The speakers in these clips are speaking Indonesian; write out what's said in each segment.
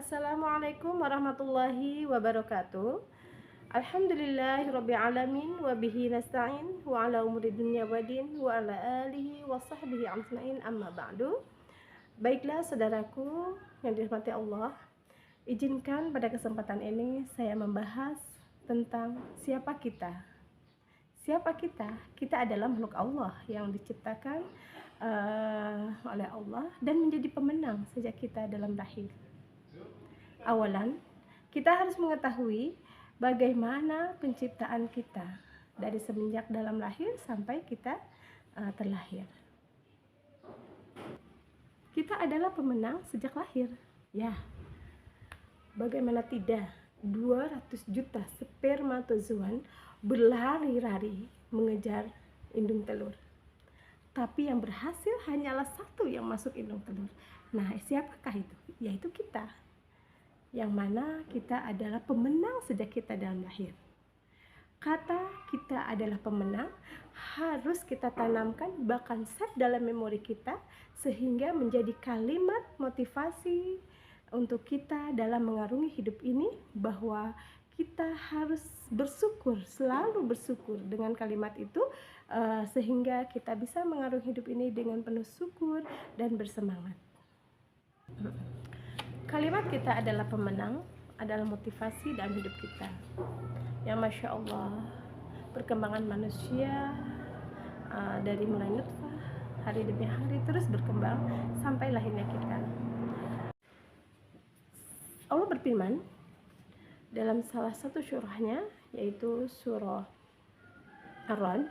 Assalamualaikum warahmatullahi wabarakatuh. Alhamdulillahirabbil alamin wa bihi nasta'in wa ala umuri dunya waddin wa ala alihi wa sahbihi ajmain amma ba'du. Baiklah saudaraku yang dirahmati Allah, izinkan pada kesempatan ini saya membahas tentang siapa kita. Siapa kita? Kita adalah makhluk Allah yang diciptakan oleh Allah dan menjadi pemenang sejak kita dalam rahim. Awalan, kita harus mengetahui bagaimana penciptaan kita dari semenjak dalam lahir sampai kita terlahir. Kita adalah pemenang sejak lahir. Ya, bagaimana tidak? 200 juta spermatozoan berlari-lari mengejar indung telur. Tapi yang berhasil hanyalah satu yang masuk indung telur. Nah, siapakah itu? Yaitu kita. Yang mana kita adalah pemenang sejak kita dalam lahir. Kata kita adalah pemenang harus kita tanamkan, bahkan set dalam memori kita, sehingga menjadi kalimat motivasi untuk kita dalam mengarungi hidup ini, bahwa kita harus bersyukur, selalu bersyukur dengan kalimat itu, sehingga kita bisa mengarungi hidup ini dengan penuh syukur dan bersemangat. Kalimat kita adalah pemenang, adalah motivasi dalam hidup kita. Ya Masya Allah, perkembangan manusia dari mulai nutfah, hari demi hari terus berkembang sampai lahirnya kita. Allah berfirman dalam salah satu surahnya, yaitu surah Ar-Ra'd,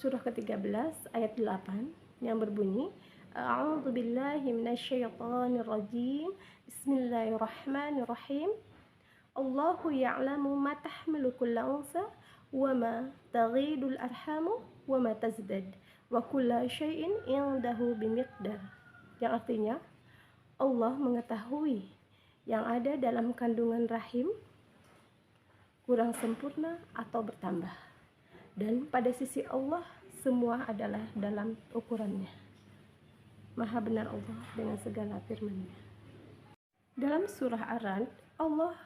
surah ke-13 ayat 8, yang berbunyi, A'udzu billahi minasyaitonir rajim. Bismillahirrahmanirrahim. Allahu ya'lamu ma tahmilu kullu unsa wa ma taghidul arhamu wa ma tazdad wa kullu syai'in indahu bimiqdar. Yang artinya, Allah mengetahui yang ada dalam kandungan rahim, kurang sempurna atau bertambah. Dan pada sisi Allah semua adalah dalam ukurannya. Maha benar Allah dengan segala firman-Nya. Dalam surah Ar-Ra'd, Allah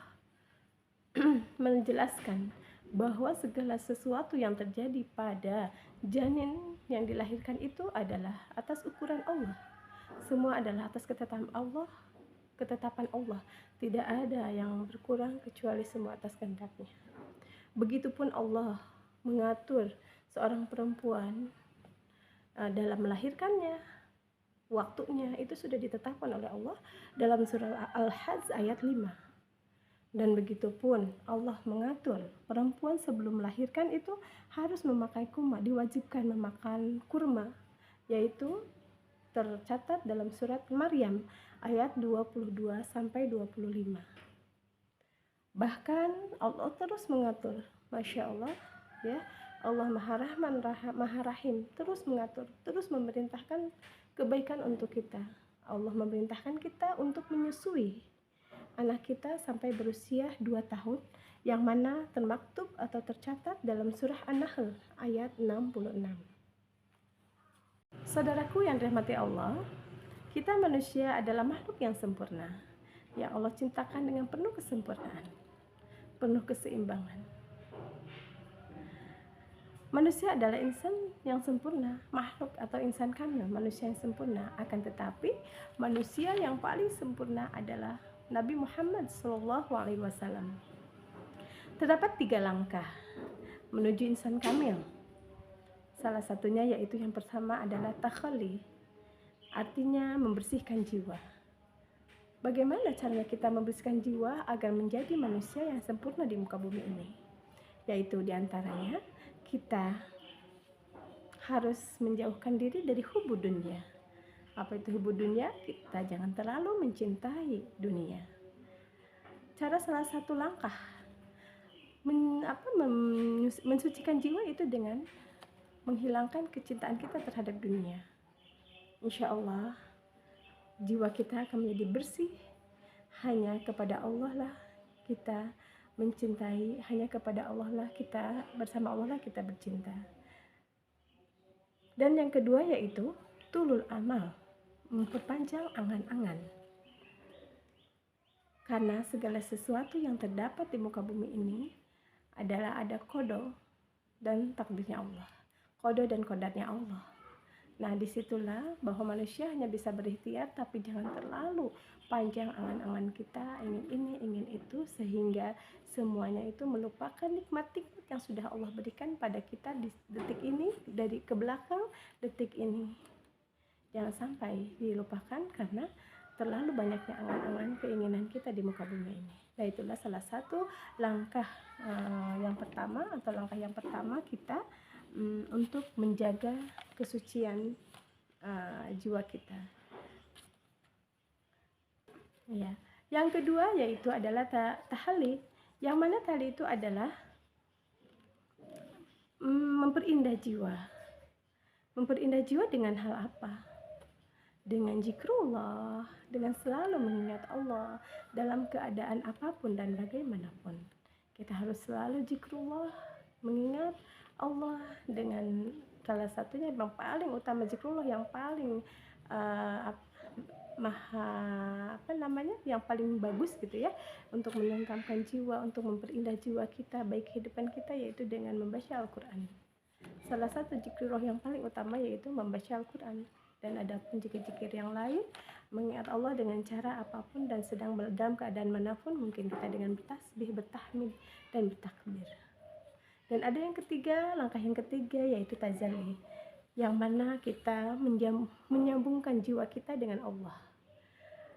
menjelaskan bahwa segala sesuatu yang terjadi pada janin yang dilahirkan itu adalah atas ukuran Allah. Semua adalah atas ketetapan Allah. Tidak ada yang berkurang kecuali semua atas kehendaknya. Begitupun Allah mengatur seorang perempuan dalam melahirkannya. Waktunya itu sudah ditetapkan oleh Allah dalam surah Al-Hajj ayat 5. Dan begitupun Allah mengatur perempuan sebelum melahirkan itu harus memakai kurma, diwajibkan memakan kurma, yaitu tercatat dalam surat Maryam ayat 22 sampai 25. Bahkan Allah terus mengatur, Masya Allah, ya, Allah Maha Rahman Maha Rahim, terus mengatur, terus memerintahkan kebaikan untuk kita. Allah memerintahkan kita untuk menyusui anak kita sampai berusia 2 tahun, yang mana termaktub atau tercatat dalam surah An-Nahl ayat 66. Saudaraku yang dirahmati Allah, kita manusia adalah makhluk yang sempurna, yang Allah cintakan dengan penuh kesempurnaan, penuh keseimbangan. Manusia adalah insan yang sempurna, makhluk atau insan kamil, manusia yang sempurna. Akan tetapi manusia yang paling sempurna adalah Nabi Muhammad SAW. Terdapat 3 langkah menuju insan kamil. Salah satunya yaitu yang pertama adalah takhalli, artinya membersihkan jiwa. Bagaimana caranya kita membersihkan jiwa agar menjadi manusia yang sempurna di muka bumi ini? Yaitu diantaranya kita harus menjauhkan diri dari hubud dunia. Apa itu hubud dunia? Kita jangan terlalu mencintai dunia. Cara salah satu langkah mensucikan jiwa itu dengan menghilangkan kecintaan kita terhadap dunia. Insya Allah jiwa kita akan menjadi bersih. Hanya kepada Allah lah kita mencintai, hanya kepada Allah lah kita, bersama Allah lah kita bercinta. Dan yang kedua yaitu tulul amal, memperpanjang angan-angan. Karena segala sesuatu yang terdapat di muka bumi ini adalah ada qada dan takdirnya Allah, qada dan qadarnya Allah. Nah, disitulah bahwa manusia hanya bisa berikhtiar, tapi jangan terlalu panjang angan-angan kita, ingin ini, ingin itu, sehingga semuanya itu melupakan nikmat-nikmat yang sudah Allah berikan pada kita di detik ini, dari ke belakang detik ini. Jangan sampai dilupakan karena terlalu banyaknya angan-angan keinginan kita di muka bumi ini. Nah, itulah salah satu langkah yang pertama kita untuk menjaga kesucian jiwa kita. Ya. Yang kedua yaitu adalah tahalli. Yang mana tahalli itu adalah memperindah jiwa. Memperindah jiwa dengan hal apa? Dengan zikrullah, dengan selalu mengingat Allah dalam keadaan apapun dan bagaimanapun. Kita harus selalu zikrullah, mengingat Allah dengan salah satunya yang paling utama zikrullah yang paling yang paling bagus gitu ya untuk menenangkan jiwa, untuk memperindah jiwa kita, baik kehidupan kita, yaitu dengan membaca Al-Quran. Salah satu zikrullah yang paling utama yaitu membaca Al-Quran. Dan ada pun zikir-zikir yang lain, mengingat Allah dengan cara apapun dan sedang dalam keadaan manapun, mungkin kita dengan bertasbih, bertahmid, dan bertakbir. Dan ada yang ketiga, langkah yang ketiga yaitu tazalli, yang mana kita menyambungkan jiwa kita dengan Allah.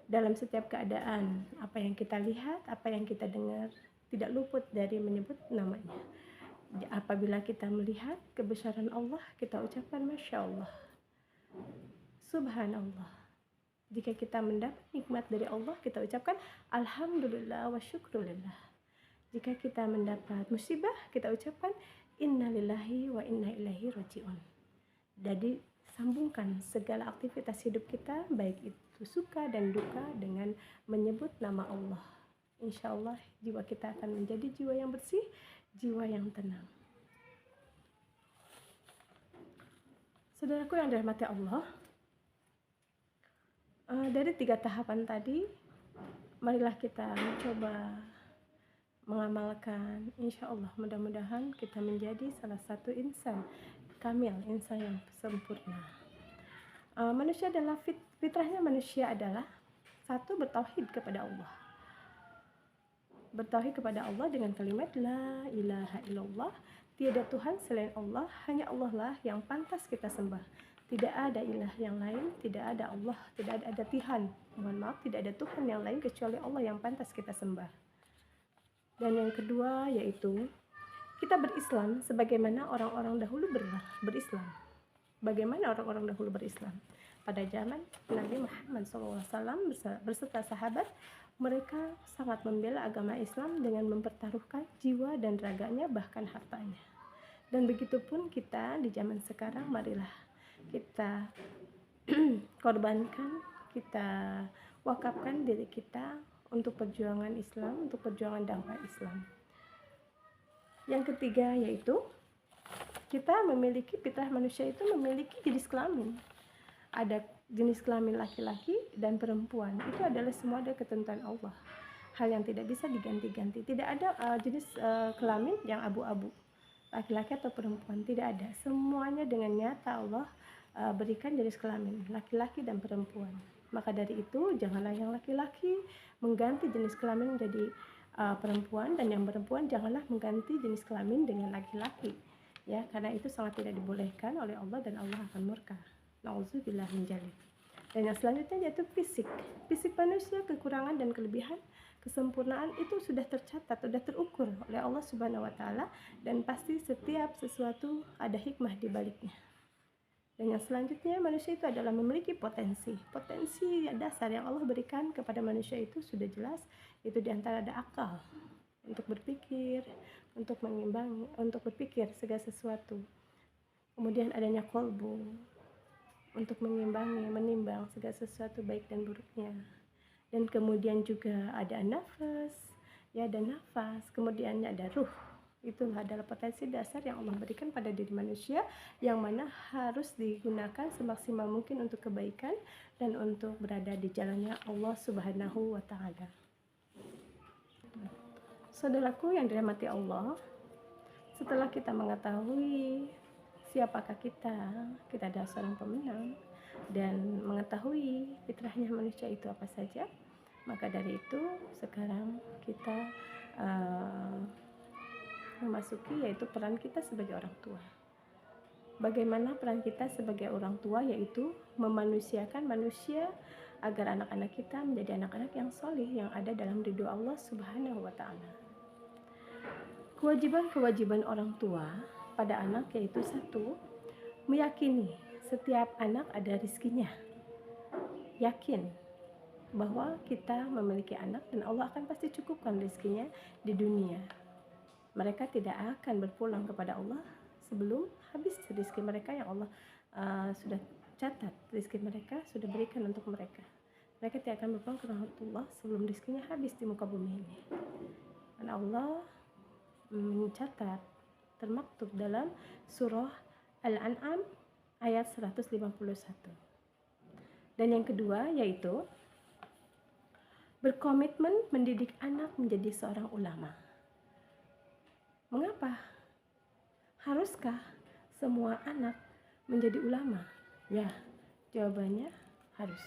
Dalam setiap keadaan, apa yang kita lihat, apa yang kita dengar, tidak luput dari menyebut namanya. Apabila kita melihat kebesaran Allah, kita ucapkan Masya Allah, Subhanallah. Jika kita mendapat nikmat dari Allah, kita ucapkan Alhamdulillah wa syukrulillah. Jika kita mendapat musibah, kita ucapkan Innalillahi wa inna ilaihi raji'un. Jadi sambungkan segala aktivitas hidup kita, baik itu suka dan duka, dengan menyebut nama Allah. Insya Allah jiwa kita akan menjadi jiwa yang bersih, jiwa yang tenang. Saudaraku yang dirahmati Allah, dari 3 tahapan tadi, marilah kita mencoba mengamalkan. Insya Allah mudah-mudahan kita menjadi salah satu insan kamil, insan yang sempurna. Manusia adalah fitrahnya manusia adalah satu, bertauhid kepada Allah. Bertauhid kepada Allah dengan kalimat La ilaha illallah, tiada Tuhan selain Allah, hanya Allah lah yang pantas kita sembah. Tidak ada ilah yang lain, tidak ada Allah, tidak ada Tuhan. Tidak ada Tuhan yang lain kecuali Allah yang pantas kita sembah. Dan yang kedua yaitu kita berislam sebagaimana orang-orang dahulu berislam. Bagaimana orang-orang dahulu berislam? Pada zaman Nabi Muhammad SAW berserta sahabat, mereka sangat membela agama Islam dengan mempertaruhkan jiwa dan raganya, bahkan hartanya. Dan begitupun kita di zaman sekarang, marilah kita korbankan, kita wakafkan diri kita untuk perjuangan Islam, untuk perjuangan dakwah Islam. Yang ketiga yaitu kita memiliki fitrah manusia itu memiliki jenis kelamin. Ada jenis kelamin laki-laki dan perempuan. Itu adalah semua ada ketentuan Allah. Hal yang tidak bisa diganti-ganti. Tidak ada jenis kelamin yang abu-abu, laki-laki atau perempuan, tidak ada. Semuanya dengan nyata Allah berikan jenis kelamin laki-laki dan perempuan. Maka dari itu janganlah yang laki-laki mengganti jenis kelamin menjadi perempuan, dan yang perempuan janganlah mengganti jenis kelamin dengan laki-laki, ya, karena itu sangat tidak dibolehkan oleh Allah dan Allah akan murka. Nauzubillah min dzalik. Dan yang selanjutnya yaitu fisik manusia, kekurangan dan kelebihan, kesempurnaan itu sudah tercatat, sudah terukur oleh Allah Subhanahu wa taala, dan pasti setiap sesuatu ada hikmah di baliknya. Dan yang selanjutnya, manusia itu adalah memiliki potensi dasar yang Allah berikan kepada manusia itu sudah jelas, itu diantara ada akal untuk berpikir, untuk mengimbangi, untuk berpikir segala sesuatu. Kemudian adanya qalbu untuk mengimbangi, menimbang segala sesuatu baik dan buruknya. Dan kemudian juga ada nafas, ya, ada nafas, kemudian ada ruh. Itulah adalah potensi dasar yang Allah berikan pada diri manusia, yang mana harus digunakan semaksimal mungkin untuk kebaikan dan untuk berada di jalannya Allah Subhanahu wa taala. Saudaraku yang dirahmati Allah, setelah kita mengetahui siapakah kita adalah seorang pemenang, dan mengetahui fitrahnya manusia itu apa saja, maka dari itu sekarang kita memasuki yaitu peran kita sebagai orang tua. Bagaimana peran kita sebagai orang tua, yaitu memanusiakan manusia agar anak-anak kita menjadi anak-anak yang solih, yang ada dalam ridho Allah Subhanahu wa Ta'ala. Kewajiban-kewajiban orang tua pada anak yaitu satu, meyakini setiap anak ada rizkinya. Yakin bahwa kita memiliki anak dan Allah akan pasti cukupkan rizkinya di dunia. Mereka tidak akan berpulang kepada Allah sebelum habis rizki mereka yang Allah sudah catat. Rizki mereka sudah berikan untuk mereka. Mereka tidak akan berpulang ke rahmatullah sebelum rizkinya habis di muka bumi ini. Dan Allah mencatat, termaktub dalam surah Al-An'am ayat 151. Dan yang kedua yaitu berkomitmen mendidik anak menjadi seorang ulama. Mengapa? Haruskah semua anak menjadi ulama? Ya, jawabannya harus.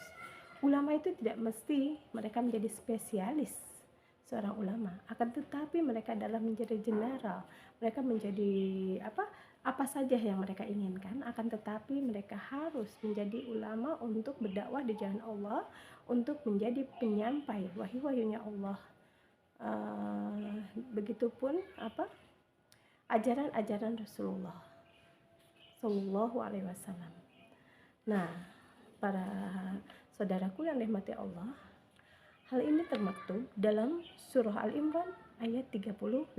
Ulama itu tidak mesti mereka menjadi spesialis seorang ulama, akan tetapi mereka adalah menjadi general, mereka menjadi apa saja yang mereka inginkan, akan tetapi mereka harus menjadi ulama untuk berdakwah di jalan Allah, untuk menjadi penyampai wahyu-wahyunya Allah. Begitupun ajaran-ajaran Rasulullah Sallallahu Alaihi Wasallam. Nah, para saudaraku yang dirahmati Allah, hal ini termaktub dalam surah Al-Imran ayat 35.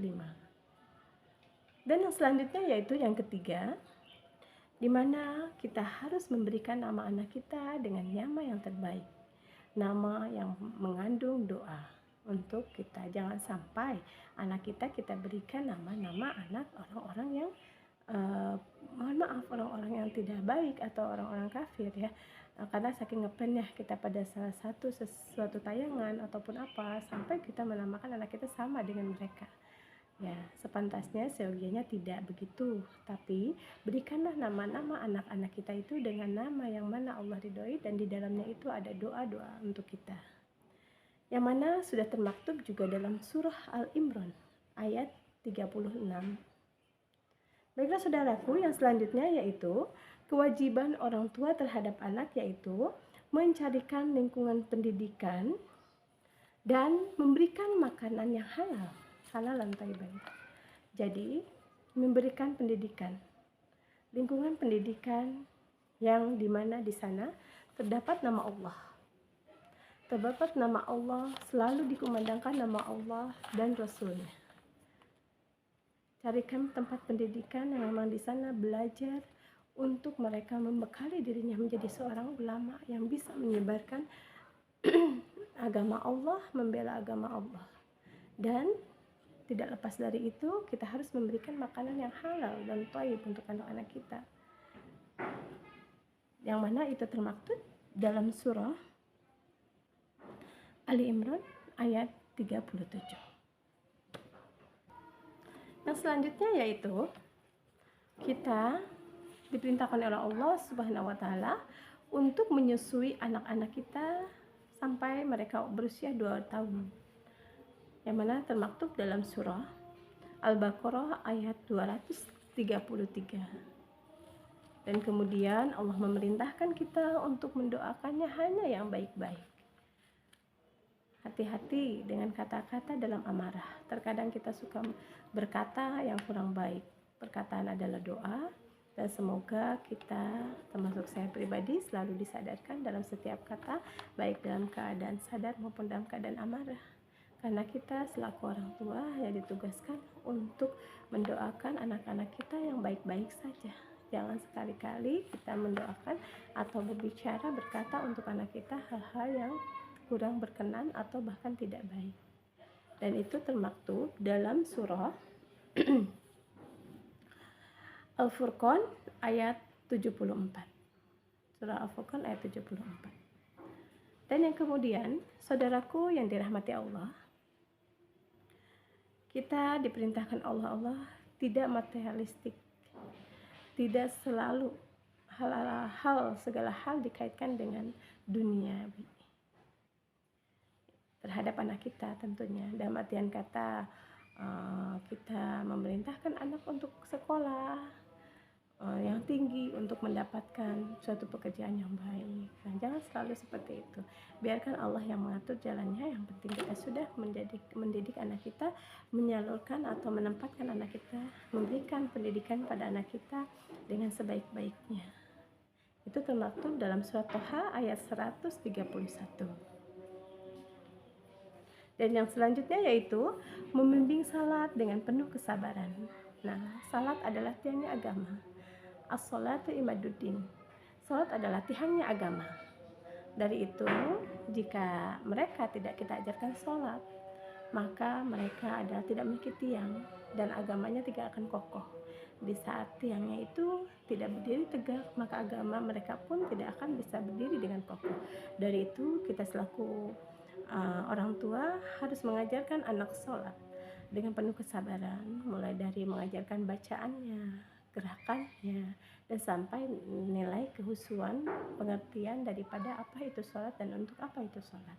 Dan yang selanjutnya yaitu yang ketiga, di mana kita harus memberikan nama anak kita dengan nama yang terbaik, nama yang mengandung doa untuk kita. Jangan sampai anak kita berikan nama-nama anak orang-orang yang mohon maaf, orang-orang yang tidak baik atau orang-orang kafir ya. Karena saking ngepennya kita pada salah satu sesuatu tayangan ataupun apa, sampai kita menamakan anak kita sama dengan mereka. Ya, sepantasnya seyogianya tidak begitu, tapi berikanlah nama-nama anak-anak kita itu dengan nama yang mana Allah ridhoi, dan di dalamnya itu ada doa-doa untuk kita. Yang mana sudah termaktub juga dalam surah Al-Imran ayat 36. Baiklah saudaraku, yang selanjutnya yaitu kewajiban orang tua terhadap anak, yaitu mencarikan lingkungan pendidikan dan memberikan makanan yang halal dan thayyibah. Jadi, memberikan pendidikan, lingkungan pendidikan yang dimana di sana terdapat nama Allah. Terdapat nama Allah, selalu dikumandangkan nama Allah dan Rasulnya. Carikan tempat pendidikan yang memang di sana belajar untuk mereka membekali dirinya menjadi seorang ulama yang bisa menyebarkan agama Allah, membela agama Allah. Dan tidak lepas dari itu, kita harus memberikan makanan yang halal dan thayyib untuk anak-anak kita. Yang mana itu termaktub dalam surah Ali Imran ayat 37. Yang selanjutnya yaitu kita diperintahkan oleh Allah Subhanahu wa Ta'ala untuk menyusui anak-anak kita sampai mereka berusia 2 tahun. Yang mana termaktub dalam surah Al-Baqarah ayat 233. Dan kemudian Allah memerintahkan kita untuk mendoakannya hanya yang baik-baik. Hati-hati dengan kata-kata dalam amarah. Terkadang kita suka berkata yang kurang baik. Perkataan adalah doa, dan semoga kita, termasuk saya pribadi, selalu disadarkan dalam setiap kata, baik dalam keadaan sadar maupun dalam keadaan amarah. Karena kita selaku orang tua yang ditugaskan untuk mendoakan anak-anak kita yang baik-baik saja. Jangan sekali-kali kita mendoakan atau berbicara, berkata untuk anak kita hal-hal yang kurang berkenan atau bahkan tidak baik. Dan itu termaktub dalam surah Al-Furqan ayat 74. Surah Al-Furqan ayat 74. Dan yang kemudian, saudaraku yang dirahmati Allah, Kita diperintahkan Allah tidak materialistik, tidak selalu segala hal dikaitkan dengan dunia terhadap anak kita tentunya. Dalam artian kata kita memerintahkan anak untuk sekolah yang tinggi untuk mendapatkan suatu pekerjaan yang baik. Nah, jangan selalu seperti itu. Biarkan Allah yang mengatur jalannya. Yang penting kita sudah mendidik anak kita, menyalurkan atau menempatkan anak kita, memberikan pendidikan pada anak kita dengan sebaik-baiknya. Itu termaktub dalam surat Toha ayat 131. Dan yang selanjutnya yaitu membimbing salat dengan penuh kesabaran. Nah, salat adalah tiangnya agama. As-salatu imaduddin. Salat adalah tiangnya agama. Dari itu, jika mereka tidak kita ajarkan salat, maka mereka adalah tidak memiliki tiang dan agamanya tidak akan kokoh. Di saat tiangnya itu tidak berdiri tegak, maka agama mereka pun tidak akan bisa berdiri dengan kokoh. Dari itu, kita selaku orang tua harus mengajarkan anak sholat dengan penuh kesabaran, mulai dari mengajarkan bacaannya, gerakannya, dan sampai nilai kehusuan, pengertian daripada apa itu sholat dan untuk apa itu sholat.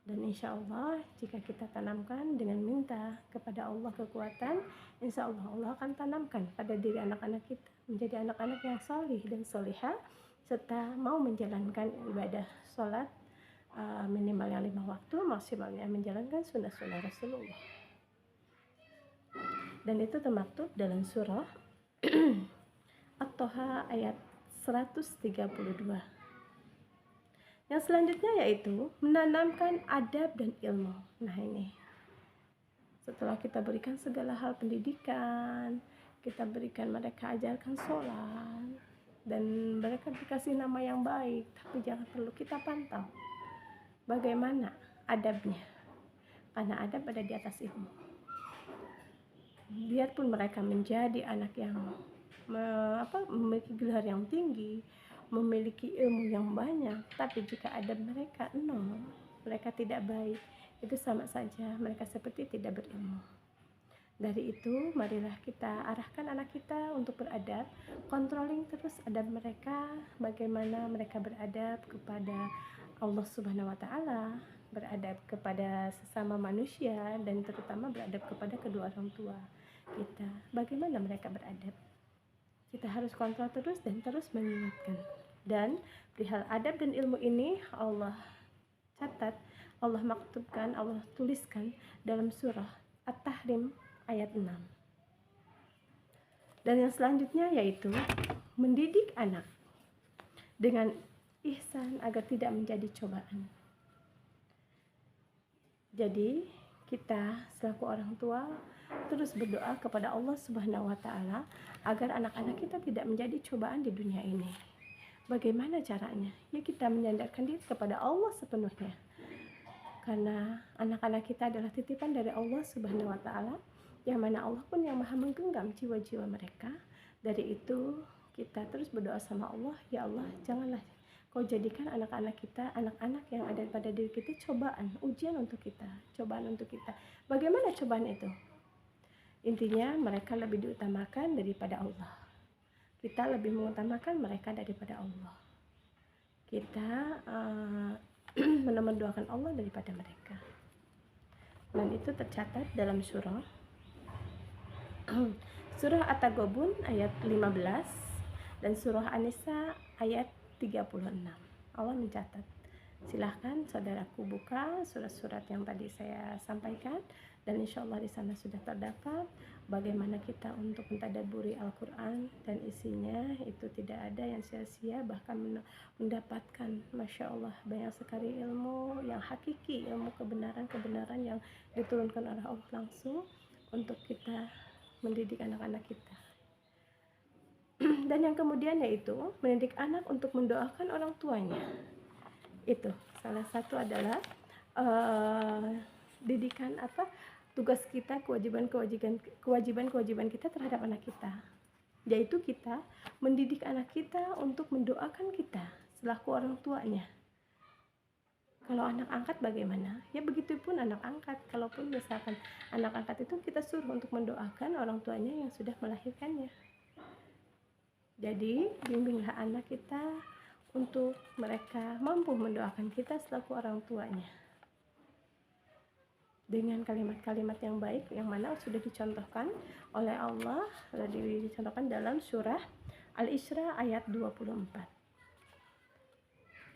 Dan insya Allah jika kita tanamkan dengan minta kepada Allah kekuatan, insya Allah Allah akan tanamkan pada diri anak-anak kita menjadi anak-anak yang salih dan solihah, serta mau menjalankan ibadah sholat minimal yang 5 waktu, maksimalnya menjalankan sunnah-sunnah Rasulullah. Dan itu termaktub dalam surah At-Toha ayat 132. Yang selanjutnya yaitu menanamkan adab dan ilmu. Nah ini, setelah kita berikan segala hal pendidikan, kita berikan mereka ajarkan sholat, dan mereka dikasih nama yang baik, tapi jangan perlu kita pantau bagaimana adabnya, karena adab ada di atas ilmu. Biarpun mereka menjadi anak yang memiliki gelar yang tinggi, memiliki ilmu yang banyak, tapi jika adab mereka nol, mereka tidak baik, itu sama saja mereka seperti tidak berilmu. Dari itu, marilah kita arahkan anak kita untuk beradab, controlling terus adab mereka, bagaimana mereka beradab kepada Allah Subhanahu wa Ta'ala, beradab kepada sesama manusia, dan terutama beradab kepada kedua orang tua kita. Bagaimana mereka beradab? Kita harus kontrol terus dan terus mengingatkan. Dan perihal adab dan ilmu ini Allah catat, Allah maktubkan, Allah tuliskan dalam surah At-Tahrim ayat 6. Dan yang selanjutnya yaitu mendidik anak dengan ihsan agar tidak menjadi cobaan. Jadi kita selaku orang tua terus berdoa kepada Allah Subhanahu wa Ta'ala agar anak-anak kita tidak menjadi cobaan di dunia ini. Bagaimana caranya? Ya kita menyandarkan diri kepada Allah sepenuhnya. Karena anak-anak kita adalah titipan dari Allah Subhanahu wa Ta'ala, yang mana Allah pun yang maha menggenggam jiwa-jiwa mereka. Dari itu kita terus berdoa sama Allah, ya Allah janganlah Kau jadikan anak-anak kita, anak-anak yang ada pada diri kita cobaan, ujian untuk kita, cobaan untuk kita. Bagaimana cobaan itu? Intinya mereka lebih diutamakan daripada Allah. Kita lebih mengutamakan mereka daripada Allah. Kita mendoakan Allah daripada mereka. Dan itu tercatat dalam surah At-Taghabun ayat 15 dan surah An-Nisa ayat 36. Allah mencatat. Silahkan saudaraku buka surat-surat yang tadi saya sampaikan, dan insya Allah di sana sudah terdapat bagaimana kita untuk mentadabburi Al-Quran, dan isinya itu tidak ada yang sia-sia, bahkan mendapatkan Masya Allah banyak sekali ilmu yang hakiki, ilmu kebenaran-kebenaran yang diturunkan oleh Allah langsung untuk kita mendidik anak-anak kita. Dan yang kemudian yaitu mendidik anak untuk mendoakan orang tuanya. Itu salah satu adalah didikan tugas kita, kewajiban kita terhadap anak kita, yaitu kita mendidik anak kita untuk mendoakan kita selaku orang tuanya. Kalau anak angkat bagaimana? Ya begitupun anak angkat. Kalaupun misalkan anak angkat itu kita suruh untuk mendoakan orang tuanya yang sudah melahirkannya. Jadi bimbinglah anak kita untuk mereka mampu mendoakan kita selaku orang tuanya dengan kalimat-kalimat yang baik yang mana sudah dicontohkan oleh Allah, dicontohkan dalam surah Al-Isra ayat 24,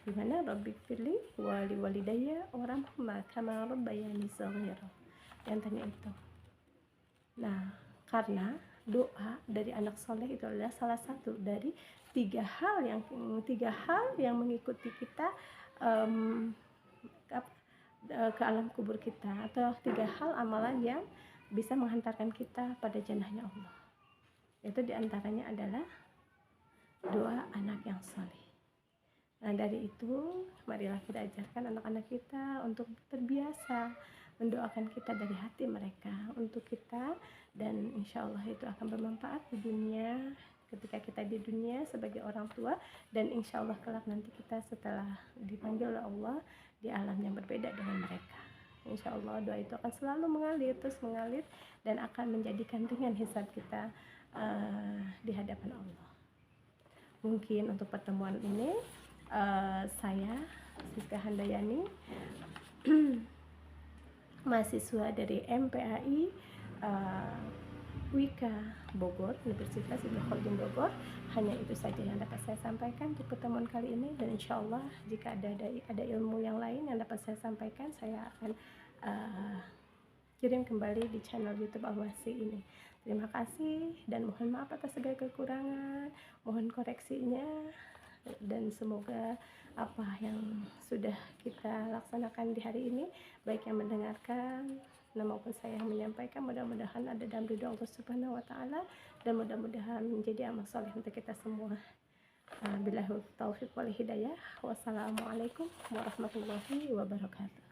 di mana Rabbighfirli wa liwalidayya warhamhuma kama rabbayani shaghira, yang tanya itu. Nah, karena doa dari anak soleh itu adalah salah satu dari tiga hal yang mengikuti kita ke alam kubur kita, atau tiga hal amalan yang bisa menghantarkan kita pada jannahnya Allah. Itu diantaranya adalah doa anak yang soleh. Nah, dari itu marilah kita ajarkan anak-anak kita untuk terbiasa mendoakan kita dari hati mereka untuk kita, dan insya Allah itu akan bermanfaat di dunia ketika kita di dunia sebagai orang tua, dan insya Allah kelak nanti kita setelah dipanggil oleh Allah di alam yang berbeda dengan mereka. Insya Allah doa itu akan selalu terus mengalir dan akan menjadikan ringan hisab kita di hadapan Allah. Mungkin untuk pertemuan ini saya Siska Handayani mahasiswa dari MPAI Wika Bogor, Universitas Ibnu Khaldun Bogor. Hanya itu saja yang dapat saya sampaikan untuk pertemuan kali ini, dan insya Allah jika ada ilmu yang lain yang dapat saya sampaikan, saya akan kirim kembali di channel YouTube Al-Wasi ini. Terima kasih dan mohon maaf atas segala kekurangan, mohon koreksinya, dan semoga apa yang sudah kita laksanakan di hari ini, baik yang mendengarkan maupun saya yang menyampaikan, mudah-mudahan ada dalam ridho Allah Subhanahu wa Ta'ala, dan mudah-mudahan menjadi amal soleh untuk kita semua. Billahi taufiq wal hidayah. Wassalamualaikum warahmatullahi wabarakatuh.